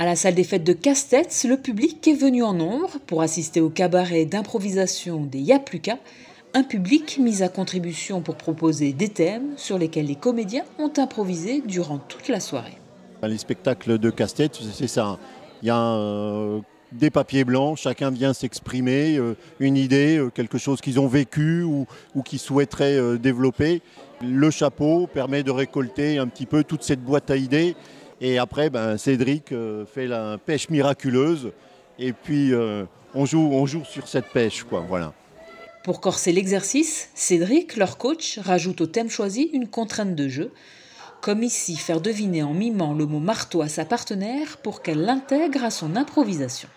À la salle des fêtes de Castets, le public est venu en nombre pour assister au cabaret d'improvisation des Y'a plus qu'à, un public mis à contribution pour proposer des thèmes sur lesquels les comédiens ont improvisé durant toute la soirée. Les spectacles de Castets, c'est ça. Il y a des papiers blancs, chacun vient s'exprimer, une idée, quelque chose qu'ils ont vécu ou qu'ils souhaiteraient développer. Le chapeau permet de récolter un petit peu toute cette boîte à idées. Et après, Cédric fait la pêche miraculeuse. Et puis, on joue sur cette pêche, quoi, voilà. Pour corser l'exercice, Cédric, leur coach, rajoute au thème choisi une contrainte de jeu. Comme ici, faire deviner en mimant le mot marteau à sa partenaire pour qu'elle l'intègre à son improvisation.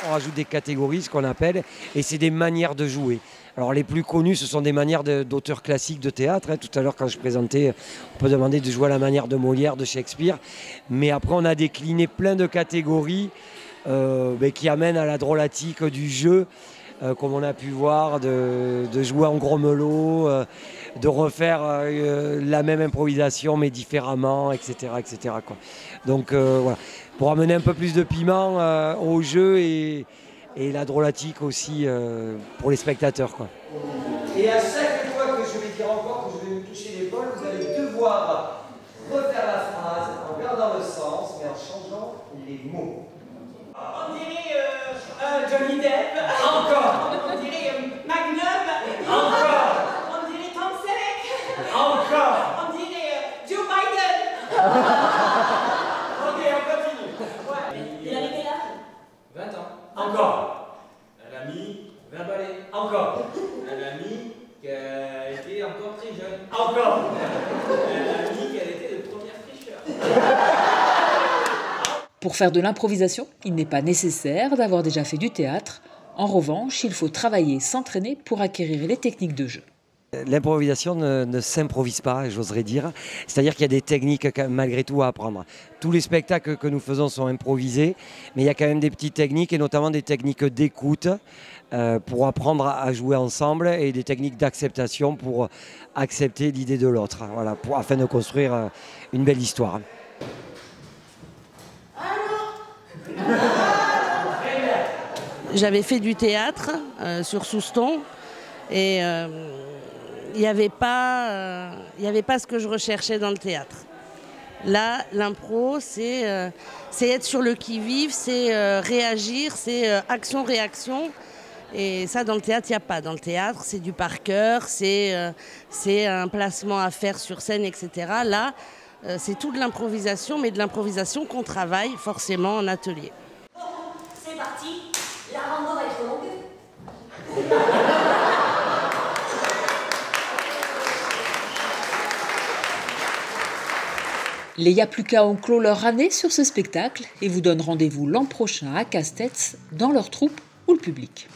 On rajoute des catégories, ce qu'on appelle, et c'est des manières de jouer. Alors les plus connues, ce sont des manières d'auteurs classiques de théâtre. Tout à l'heure, quand je présentais, on peut demander de jouer à la manière de Molière, de Shakespeare. Mais après, on a décliné plein de catégories qui amènent à la drôlatique du jeu, comme on a pu voir, de jouer en gros-melot, de refaire la même improvisation, mais différemment, etc. etc. quoi. Donc voilà, pour amener un peu plus de piment au jeu et la drôlatique aussi pour les spectateurs, quoi. Et à chaque fois que je vais dire encore, que je vais me toucher l'épaule, vous allez devoir refaire la phrase en gardant le sens, mais en changeant les mots. On dirait Johnny Depp. Encore. On dirait Magnum. Encore. On dirait Tom Selleck. Encore. On dirait Joe Biden. Ok, on continue. Ouais. Il avait quel âge? 20 ans. Encore. Elle a mis 20 balais. Encore. Elle a mis qu'elle était encore très jeune. Encore. Elle a mis qu'elle était de première fraîcheur. Pour faire de l'improvisation, il n'est pas nécessaire d'avoir déjà fait du théâtre. En revanche, il faut travailler, s'entraîner pour acquérir les techniques de jeu. L'improvisation ne s'improvise pas, j'oserais dire. C'est-à-dire qu'il y a des techniques malgré tout à apprendre. Tous les spectacles que nous faisons sont improvisés, mais il y a quand même des petites techniques et notamment des techniques d'écoute pour apprendre à jouer ensemble et des techniques d'acceptation pour accepter l'idée de l'autre, voilà, afin de construire une belle histoire. J'avais fait du théâtre sur Souston et il n'y avait pas ce que je recherchais dans le théâtre. Là, l'impro, c'est être sur le qui-vive, c'est réagir, c'est action-réaction. Et ça, dans le théâtre, il n'y a pas. Dans le théâtre, c'est du par cœur, c'est un placement à faire sur scène, etc. Là, c'est tout de l'improvisation, mais de l'improvisation qu'on travaille forcément en atelier. C'est parti. La rando va être longue. Les Y'a plus qu'à ont clos leur année sur ce spectacle et vous donnent rendez-vous l'an prochain à Castets, dans leur troupe ou le public.